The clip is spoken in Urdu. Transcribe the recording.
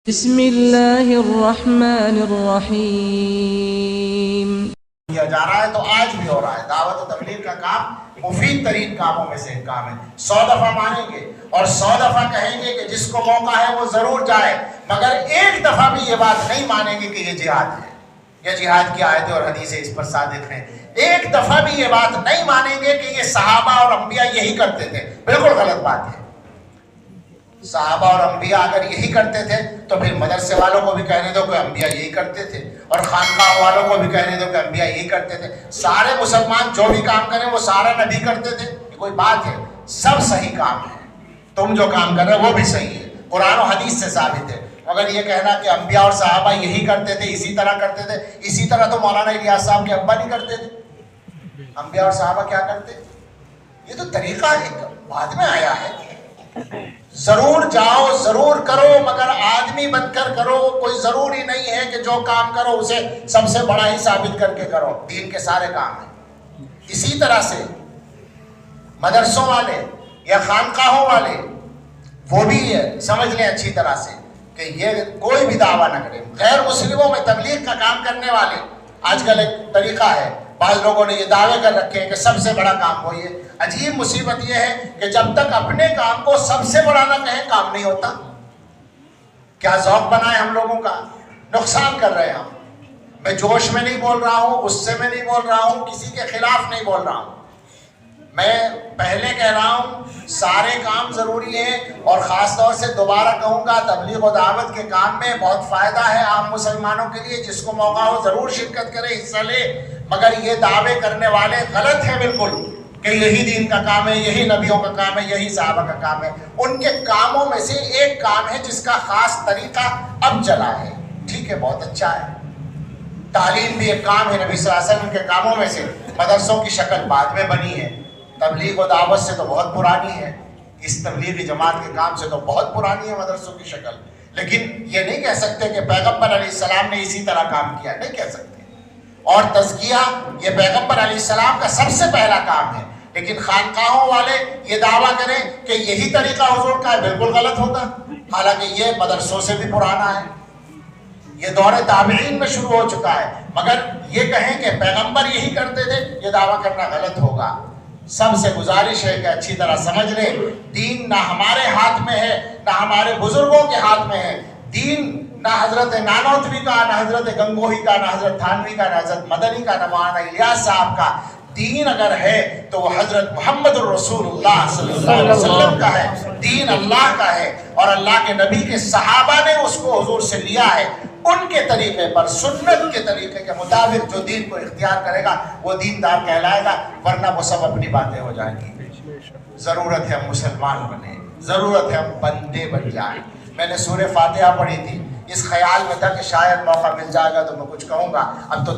بسم اللہ الرحمن الرحیم۔ کیا جا رہا ہے تو آج بھی ہو رہا ہے۔ دعوت و تبلیغ کا کام مفید ترین کاموں میں سے ایک کام ہے۔ 100 دفعہ مانیں گے اور 100 دفعہ کہیں گے کہ جس کو موقع ہے وہ ضرور جائے، مگر ایک دفعہ بھی یہ بات نہیں مانیں گے کہ یہ جہاد ہے یا جہاد کی آیتیں اور حدیثیں اس پر صادق ہیں۔ ایک دفعہ بھی یہ بات نہیں مانیں گے کہ یہ صحابہ اور انبیاء یہی کرتے تھے۔ بالکل غلط بات ہے۔ صحابہ اور انبیاء اگر یہی کرتے تھے تو پھر مدرسے والوں کو بھی کہنے دو کہ انبیاء یہی کرتے تھے، اور خانقاہ والوں کو بھی کہنے دو کہ انبیاء یہی کرتے تھے۔ سارے مسلمان جو بھی کام کریں وہ سارا نبی کرتے تھے، یہ کوئی بات ہے؟ سب صحیح کام ہے۔ تم جو کام کر رہے ہو وہ بھی صحیح ہے، قرآن و حدیث سے ثابت ہے۔ مگر یہ کہنا کہ انبیاء اور صحابہ یہی کرتے تھے، اسی طرح کرتے تھے، اسی طرح تو مولانا الیاس صاحب کے ابا نہیں کرتے تھے۔ انبیاء اور صحابہ کیا کرتے؟ یہ تو طریقہ ہے، بعد میں آیا ہے۔ ضرور جاؤ، ضرور کرو، مگر آدمی بن کر کرو۔ کوئی ضروری نہیں ہے کہ جو کام کرو اسے سب سے بڑا ہی ثابت کر کے کرو۔ دین کے سارے کام ہیں۔ اسی طرح سے مدرسوں والے یا خانقاہوں والے وہ بھی سمجھ لیں اچھی طرح سے کہ یہ کوئی بھی دعویٰ نہ کرے۔ غیر مسلموں میں تبلیغ کا کام کرنے والے، آج کل ایک طریقہ ہے، بعض لوگوں نے یہ دعوے کر رکھے ہیں کہ سب سے بڑا کام وہ یہ۔ عجیب مصیبت یہ ہے کہ جب تک اپنے کام کو سب سے بڑا نہ کہیں کام نہیں ہوتا۔ کیا ذوق بنا ہے ہم لوگوں کا؟ نقصان کر رہے ہیں ہم۔ میں جوش میں نہیں بول رہا ہوں، غصے میں نہیں بول رہا ہوں، کسی کے خلاف نہیں بول رہا ہوں۔ میں پہلے کہہ رہا ہوں سارے کام ضروری ہیں، اور خاص طور سے دوبارہ کہوں گا تبلیغ و دعوت کے کام میں بہت فائدہ ہے عام مسلمانوں کے لیے۔ جس کو موقع ہو ضرور شرکت کرے، حصہ لے، مگر یہ دعوے کرنے والے غلط ہیں بالکل کہ یہی دین کا کام ہے، یہی نبیوں کا کام ہے، یہی صحابہ کا کام ہے۔ ان کے کاموں میں سے ایک کام ہے جس کا خاص طریقہ اب چلا ہے، ٹھیک ہے، بہت اچھا ہے۔ تعلیم بھی ایک کام ہے نبی صلی اللہ علیہ وسلم کے کاموں میں سے۔ مدرسوں کی شکل بعد میں بنی ہے، تبلیغ و دعوت سے تو بہت پرانی ہے، اس تبلیغی جماعت کے کام سے تو بہت پرانی ہے مدرسوں کی شکل۔ لیکن یہ نہیں کہہ سکتے کہ پیغمبر علیہ السلام نے اسی طرح کام کیا، نہیں کہہ سکتے۔ اور تزکیہ یہ پیغمبر علیہ السلام کا سب سے پہلا کام ہے، لیکن خانقاہوں والے یہ دعویٰ کریں کہ یہی طریقہ حضور کا ہے، بالکل غلط ہوگا۔ حالانکہ یہ مدرسوں سے بھی پرانا ہے، یہ دور تابعین میں شروع ہو چکا ہے، مگر یہ کہیں کہ پیغمبر یہی کرتے تھے، یہ دعویٰ کرنا غلط ہوگا۔ سب سے گزارش ہے کہ اچھی طرح سمجھ لیں، دین نہ ہمارے ہاتھ میں ہے، نہ ہمارے بزرگوں کے ہاتھ میں ہے۔ دین نہ حضرت نانوتوی کا، نہ حضرت گنگوہی کا، نہ حضرت تھانوی کا، نہ حضرت مدنی کا، نہ مولانا الیاس صاحب کا۔ دین اگر ہے تو وہ حضرت محمد الرسول اللہ صلی اللہ علیہ وسلم کا ہے، دین اللہ کا ہے، اور اللہ کے نبی کے صحابہ نے اس کو حضور سے لیا ہے۔ ان کے طریقے پر، سنت کے طریقے کے مطابق جو دین کو اختیار کرے گا وہ دیندار کہلائے گا، ورنہ وہ سب اپنی باتیں ہو جائیں گی۔ ضرورت ہے ہم مسلمان بنیں، ضرورت ہے ہم بندے بن جائیں۔ میں نے سورہ فاتحہ پڑھی تھی، اس خیال میں تھا کہ شاید موقع مل جائے گا تو میں کچھ کہوں گا، اب تو